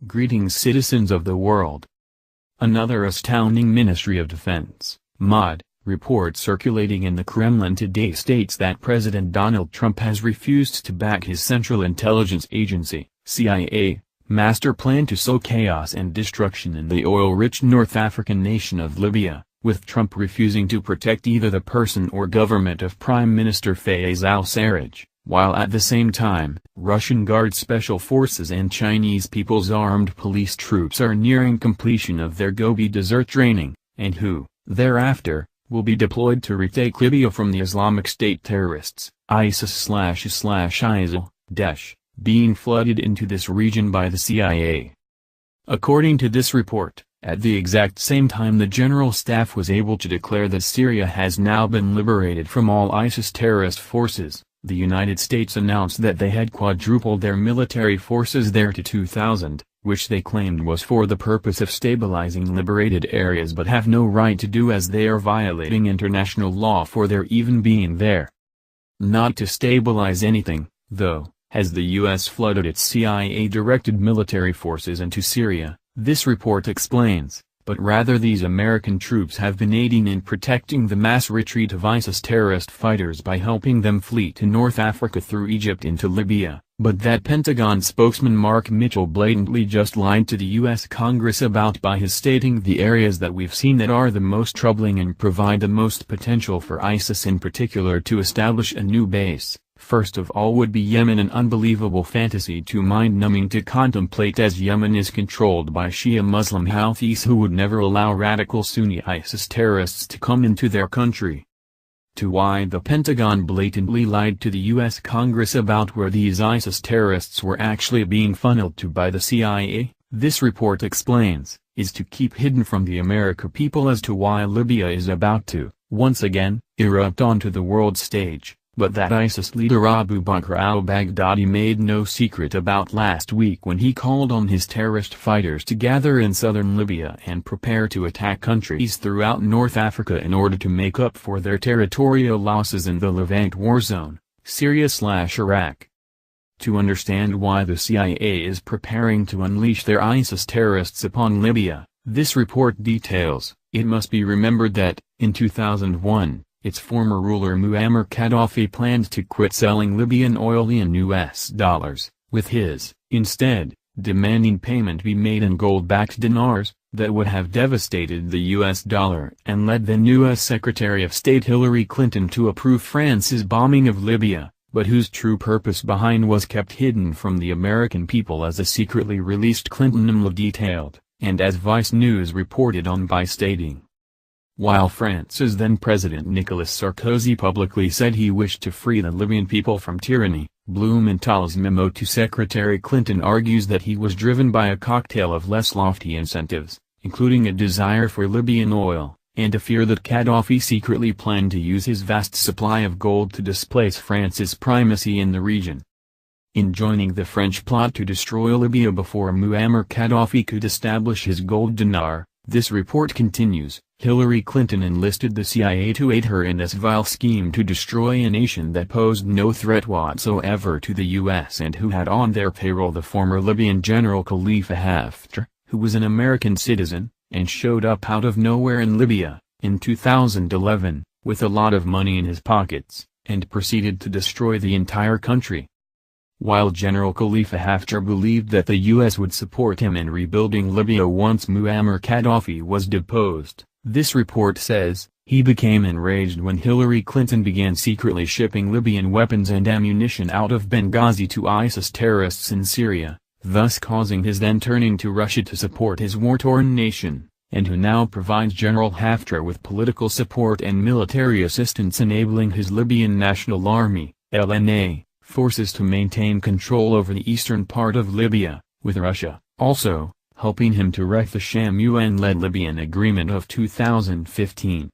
Greetings citizens of the world. Another astounding Ministry of Defense (MOD) report circulating in the Kremlin today states that President Donald Trump has refused to back his Central Intelligence Agency (CIA) master plan to sow chaos and destruction in the oil-rich North African nation of Libya, with Trump refusing to protect either the person or government of Prime Minister Fayez al-Sarraj, while at the same time, Russian Guard Special Forces and Chinese People's Armed Police troops are nearing completion of their Gobi Desert training, and who, thereafter, will be deployed to retake Libya from the Islamic State terrorists, ISIS/ISIL, Daesh, being flooded into this region by the CIA. According to this report, at the exact same time the General Staff was able to declare that Syria has now been liberated from all ISIS terrorist forces, the United States announced that they had quadrupled their military forces there to 2,000, which they claimed was for the purpose of stabilizing liberated areas but have no right to do as they are violating international law for their even being there. Not to stabilize anything, though, has the U.S. flooded its CIA-directed military forces into Syria, this report explains, but rather these American troops have been aiding in protecting the mass retreat of ISIS terrorist fighters by helping them flee to North Africa through Egypt into Libya, but that Pentagon spokesman Mark Mitchell blatantly just lied to the U.S. Congress about by his stating the areas that we've seen that are the most troubling and provide the most potential for ISIS in particular to establish a new base. First of all would be Yemen, an unbelievable fantasy too mind-numbing to contemplate, as Yemen is controlled by Shia Muslim Houthis who would never allow radical Sunni ISIS terrorists to come into their country. To why the Pentagon blatantly lied to the U.S. Congress about where these ISIS terrorists were actually being funneled to by the CIA, this report explains, is to keep hidden from the American people as to why Libya is about to, once again, erupt onto the world stage. But that ISIS leader Abu Bakr al-Baghdadi made no secret about last week when he called on his terrorist fighters to gather in southern Libya and prepare to attack countries throughout North Africa in order to make up for their territorial losses in the Levant war zone, Syria/Iraq. To understand why the CIA is preparing to unleash their ISIS terrorists upon Libya, this report details, it must be remembered that, in 2001, its former ruler Muammar Gaddafi planned to quit selling Libyan oil in US dollars, with his, instead, demanding payment be made in gold-backed dinars, that would have devastated the US dollar and led then US Secretary of State Hillary Clinton to approve France's bombing of Libya, but whose true purpose behind was kept hidden from the American people as a secretly released Clinton memo detailed, and as Vice News reported on by stating, while France's then-President Nicolas Sarkozy publicly said he wished to free the Libyan people from tyranny, Blumenthal's memo to Secretary Clinton argues that he was driven by a cocktail of less lofty incentives, including a desire for Libyan oil, and a fear that Gaddafi secretly planned to use his vast supply of gold to displace France's primacy in the region. In joining the French plot to destroy Libya before Muammar Gaddafi could establish his gold dinar, this report continues, Hillary Clinton enlisted the CIA to aid her in this vile scheme to destroy a nation that posed no threat whatsoever to the U.S. and who had on their payroll the former Libyan General Khalifa Haftar, who was an American citizen, and showed up out of nowhere in Libya, in 2011, with a lot of money in his pockets, and proceeded to destroy the entire country. While General Khalifa Haftar believed that the U.S. would support him in rebuilding Libya once Muammar Gaddafi was deposed, this report says, he became enraged when Hillary Clinton began secretly shipping Libyan weapons and ammunition out of Benghazi to ISIS terrorists in Syria, thus causing his then turning to Russia to support his war-torn nation, and who now provides General Haftar with political support and military assistance, enabling his Libyan National Army, LNA, forces to maintain control over the eastern part of Libya, with Russia, also, helping him to wreck the sham UN-led Libyan agreement of 2015.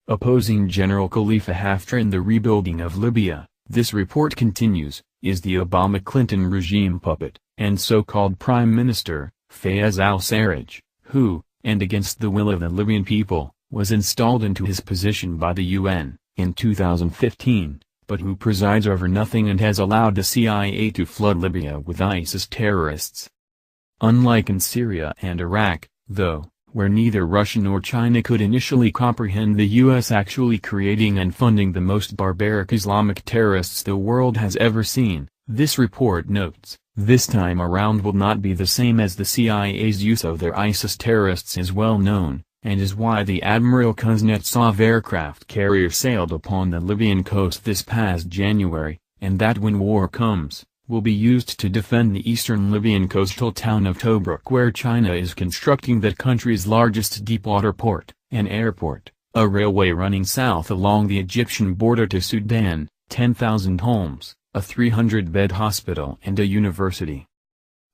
Opposing General Khalifa Haftar in the rebuilding of Libya, this report continues, is the Obama-Clinton regime puppet, and so-called Prime Minister, Fayez al-Sarraj, who, and against the will of the Libyan people, was installed into his position by the UN, in 2015, but who presides over nothing and has allowed the CIA to flood Libya with ISIS terrorists. Unlike in Syria and Iraq, though, where neither Russia nor China could initially comprehend the U.S. actually creating and funding the most barbaric Islamic terrorists the world has ever seen, this report notes, this time around will not be the same as the CIA's use of their ISIS terrorists is well known, and is why the Admiral Kuznetsov aircraft carrier sailed upon the Libyan coast this past January, and that when war comes, will be used to defend the eastern Libyan coastal town of Tobruk where China is constructing that country's largest deepwater port, an airport, a railway running south along the Egyptian border to Sudan, 10,000 homes, a 300-bed hospital and a university.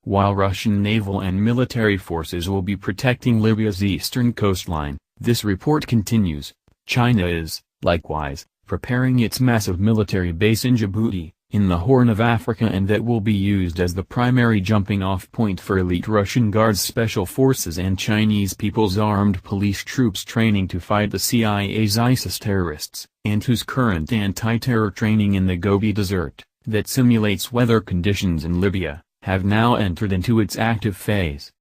While Russian naval and military forces will be protecting Libya's eastern coastline, this report continues, China is, likewise, preparing its massive military base in Djibouti, in the Horn of Africa, and that will be used as the primary jumping-off point for elite Russian Guards Special Forces and Chinese People's Armed Police troops training to fight the CIA's ISIS terrorists, and whose current anti-terror training in the Gobi Desert, that simulates weather conditions in Libya, have now entered into its active phase.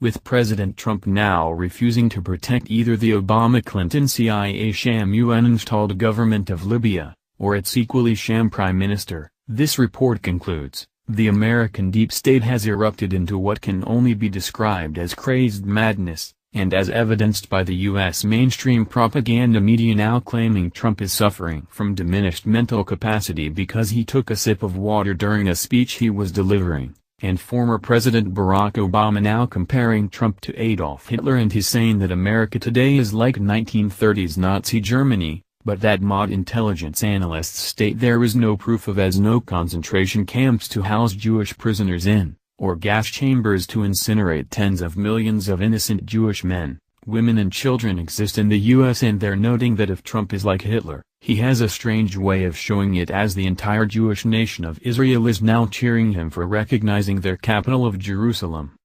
With President Trump now refusing to protect either the Obama-Clinton CIA sham UN-installed government of Libya, or its equally sham prime minister, this report concludes, the American deep state has erupted into what can only be described as crazed madness, and as evidenced by the U.S. mainstream propaganda media now claiming Trump is suffering from diminished mental capacity because he took a sip of water during a speech he was delivering, and former President Barack Obama now comparing Trump to Adolf Hitler and his saying that America today is like 1930s Nazi Germany, but that mod intelligence analysts state there is no proof of as no concentration camps to house Jewish prisoners in, or gas chambers to incinerate tens of millions of innocent Jewish men, women and children exist in the U.S. and they're noting that if Trump is like Hitler, he has a strange way of showing it as the entire Jewish nation of Israel is now cheering him for recognizing their capital of Jerusalem.